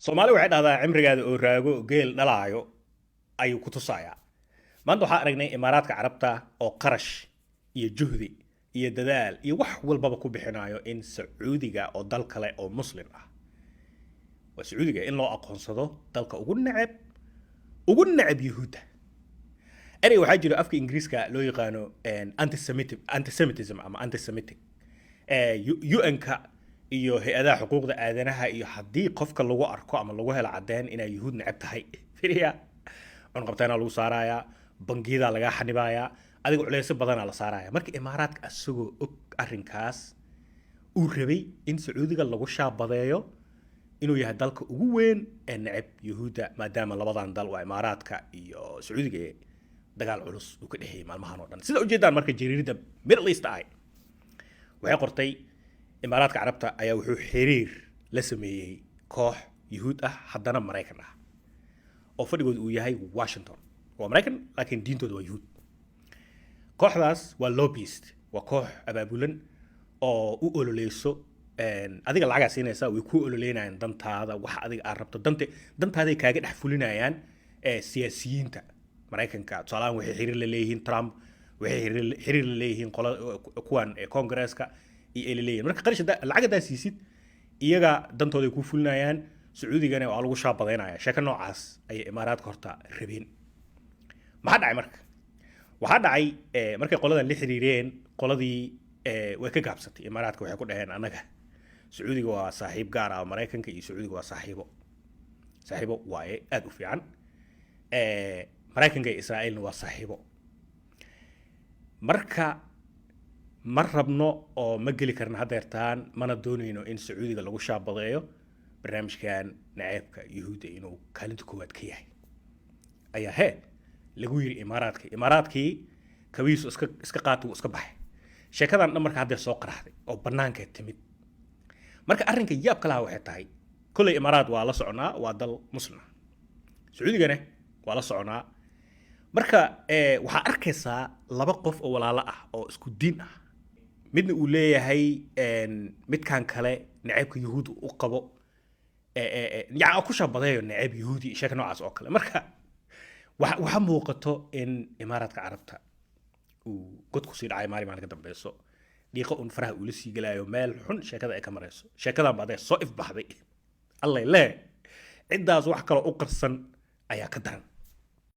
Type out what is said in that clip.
Soomaali waxay dhahdaa cimrigaada oo raago geel dhalaayo ayuu ku tusayaa. Maanta waxaan aragnay Imaaraadka Carabta oo qarash iyo juhdi iyo dadaal iyo wax walbaba ku bixinayo in Sacuudiga oo dal kale oo Muslim ah. Waa Sacuudiga in loo aqoonsado dalka ugu neceb Yuhuudda. Erey waxaa jira afka Ingiriiska loo yaqaano antisemitism ama antisemitic. UN-ka iyo hay-adaha xuquuqda aadanaha iyo haddii qofka lagu arko ama lagu helo caddeyn inay Yuhuud neceb tahay firiya cunqabteena lagu saarayaa bangiyada laga xanibayaa adiga culeysyo badanaa la saarayaa marka Imaaraadka asagoo og arrinkaas uu rabay in Sacuudiga lagu shaabadeeyo inuu yahay dalka ugu weyn ee neceb Yuhuudda maadaama labadan dal waa Imaaraadka iyo Sacuudiga dagaal culus uu ka dhaxeeyay maalmahan oo dhan sida ujeedaan marka jariirada Middle East ay waxay qortay Imaaraadka Carabta ayaa wuxuu xiriir la sameeyay koox Yuhuud ah haddana Mareykan ah oo fadhigoodu uu yahay Washington waa Mareykan laakiin diintooda waa Yuhuud kooxdaas waa lobbyist waa koox abaabulan oo u ololeyso adiga lacag siinaysa way ku ololeynayaan dantaada wax adiga aad rabto dantaaday kaaga dhex fulinayaan siyaasiyiinta Mareykanka tusaalahan waxay xiriir la leeyihiin Trump waxay xiriir la leeyihiin kuwan Congress-ka iyo leeyihiin marka qarash lacagada siisid iyaga dantooda ku fulinayaan Sacuudigana waa lagu shaabadeynaya sheeko noocaas ay Imaaraadka horta rabeen maxaa dhacay marka waxaa dhacay markay qoladan la xiriireen qoladii way ka gaabsatay Imaaraadka waxay ku dhaheen anaga Sacuudiga waa saaxiib gaar ah Mareykanka iyo Sacuudiga waa saaxiibo waaye aad u fiican Mareykanka iyo Israa'iilna waa saaxiibo marka ma rabno oo ma geli karna hadeertaan mana doonayno in Sacuudiga lagu shaabadeeyo barnaamijkan naceebka Yuhuudda inuu kaalinta koowaad ka yahay ayaa lagu yiri Imaaraadkii kawiisu iska qaatay iska baxay sheekadan dhan marka hadda soo qaraxday oo banaanka timid marka arrinka yaab kala waxay tahay kulay Imaaraad waa la soconaa waa dal muslim Sacuudigana waa la soconaa marka waxaa arkaysaa laba qof oo walaalo ah oo isku diin ah midna uu leeyahay midkan kale naceebka Yuhuud u qabo yaa ku shabadeeyo naceeb Yuhuudi sheeka noocaas oo kale marka waxa muuqato in Imaaraadka Carabta uu god ku sii dhacay maalin ka dambayso dhiiqo un faraha uu la sii galaayo meel xun sheekada ay ka marayso sheekadan baad soo ifbaxday allay lee cidaas wax kale u qarsan ayaa ka daran